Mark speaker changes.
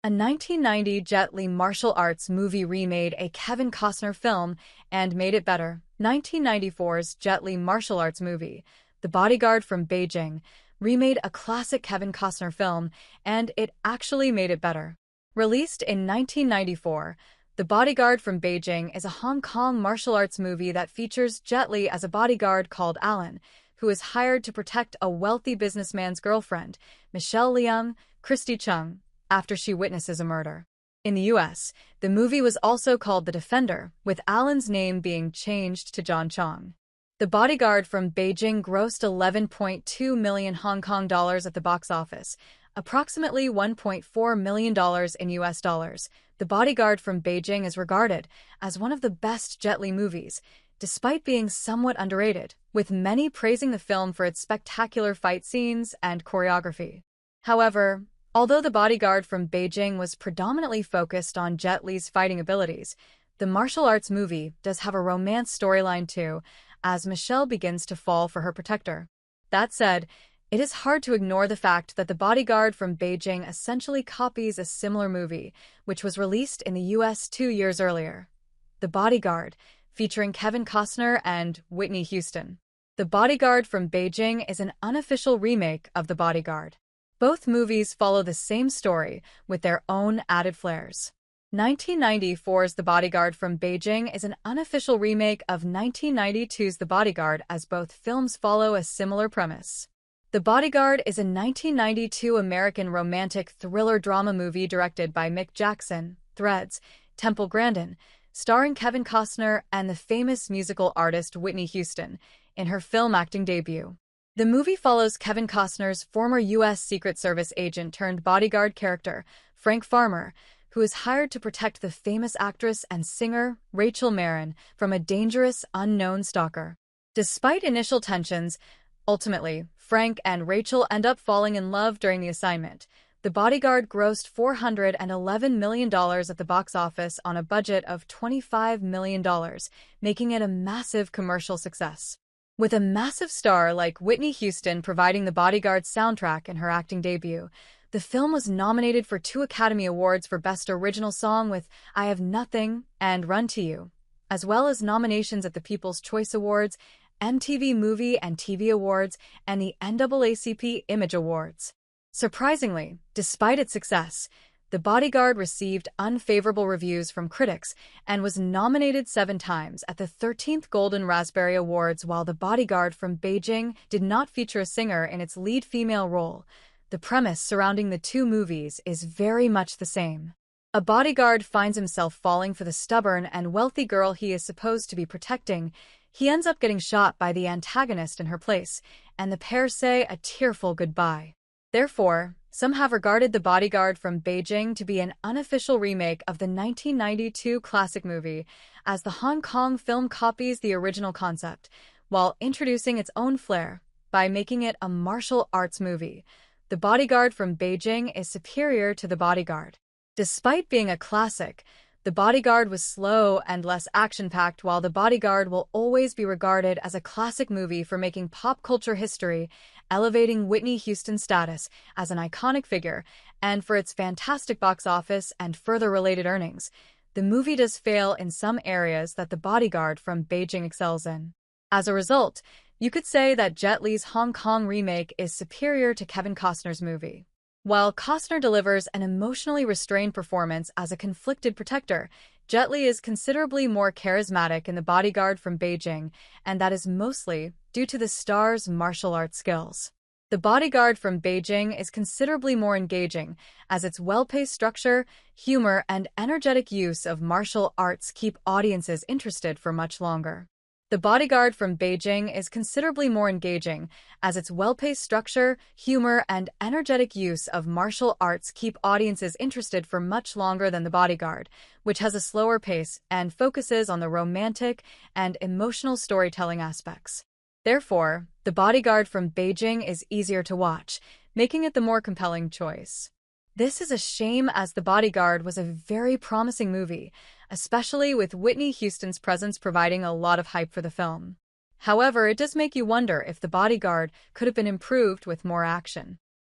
Speaker 1: A 1990 Jet Li martial arts movie remade a Kevin Costner film and made it better. 1994's Jet Li martial arts movie, The Bodyguard from Beijing, remade a classic Kevin Costner film, and it actually made it better. Released in 1994, The Bodyguard from Beijing is a Hong Kong martial arts movie that features Jet Li as a bodyguard called Alan, who is hired to protect a wealthy businessman's girlfriend, Michelle Leung, Christy Chung, after she witnesses a murder. In the US, the movie was also called The Defender, with Alan's name being changed to John Chong. The Bodyguard from Beijing grossed 11.2 million Hong Kong dollars at the box office, approximately $1.4 million in US dollars. The Bodyguard from Beijing is regarded as one of the best Jet Li movies, despite being somewhat underrated, with many praising the film for its spectacular fight scenes and choreography. However, although The Bodyguard from Beijing was predominantly focused on Jet Li's fighting abilities, the martial arts movie does have a romance storyline too, as Michelle begins to fall for her protector. That said, it is hard to ignore the fact that The Bodyguard from Beijing essentially copies a similar movie, which was released in the US 2 years earlier. The Bodyguard, featuring Kevin Costner and Whitney Houston. The Bodyguard from Beijing is an unofficial remake of The Bodyguard. Both movies follow the same story, with their own added flares. 1994's The Bodyguard from Beijing is an unofficial remake of 1992's The Bodyguard, as both films follow a similar premise. The Bodyguard is a 1992 American romantic thriller drama movie directed by Mick Jackson, Threads, Temple Grandin, starring Kevin Costner and the famous musical artist Whitney Houston, in her film acting debut. The movie follows Kevin Costner's former U.S. Secret Service agent turned bodyguard character, Frank Farmer, who is hired to protect the famous actress and singer Rachel Marin from a dangerous, unknown stalker. Despite initial tensions, ultimately, Frank and Rachel end up falling in love during the assignment. The Bodyguard grossed $411 million at the box office on a budget of $25 million, making it a massive commercial success. With a massive star like Whitney Houston providing The Bodyguard's soundtrack in her acting debut, the film was nominated for 2 Academy Awards for Best Original Song with I Have Nothing and Run to You, as well as nominations at the People's Choice Awards, MTV Movie and TV Awards, and the NAACP Image Awards. Surprisingly, despite its success, The Bodyguard received unfavorable reviews from critics and was nominated 7 times at the 13th Golden Raspberry Awards. While The Bodyguard from Beijing did not feature a singer in its lead female role, the premise surrounding the 2 movies is very much the same. A bodyguard finds himself falling for the stubborn and wealthy girl he is supposed to be protecting. He ends up getting shot by the antagonist in her place, and the pair say a tearful goodbye. Therefore, some have regarded The Bodyguard from Beijing to be an unofficial remake of the 1992 classic movie, as the Hong Kong film copies the original concept, while introducing its own flair by making it a martial arts movie. The Bodyguard from Beijing is superior to The Bodyguard. Despite being a classic, The Bodyguard was slow and less action-packed, while The Bodyguard will always be regarded as a classic movie for making pop culture history, elevating Whitney Houston's status as an iconic figure, and for its fantastic box office and further related earnings. The movie does fail in some areas that The Bodyguard from Beijing excels in. As a result, you could say that Jet Li's Hong Kong remake is superior to Kevin Costner's movie. While Costner delivers an emotionally restrained performance as a conflicted protector, Jet Li is considerably more charismatic in The Bodyguard from Beijing, and that is mostly due to the star's martial arts skills. The Bodyguard from Beijing is considerably more engaging, as its well-paced structure, humor, and energetic use of martial arts keep audiences interested for much longer. The Bodyguard from Beijing is considerably more engaging, as its well-paced structure, humor, and energetic use of martial arts keep audiences interested for much longer than The Bodyguard, which has a slower pace and focuses on the romantic and emotional storytelling aspects. Therefore, The Bodyguard from Beijing is easier to watch, making it the more compelling choice. This is a shame, as The Bodyguard was a very promising movie, especially with Whitney Houston's presence providing a lot of hype for the film. However, it does make you wonder if The Bodyguard could have been improved with more action.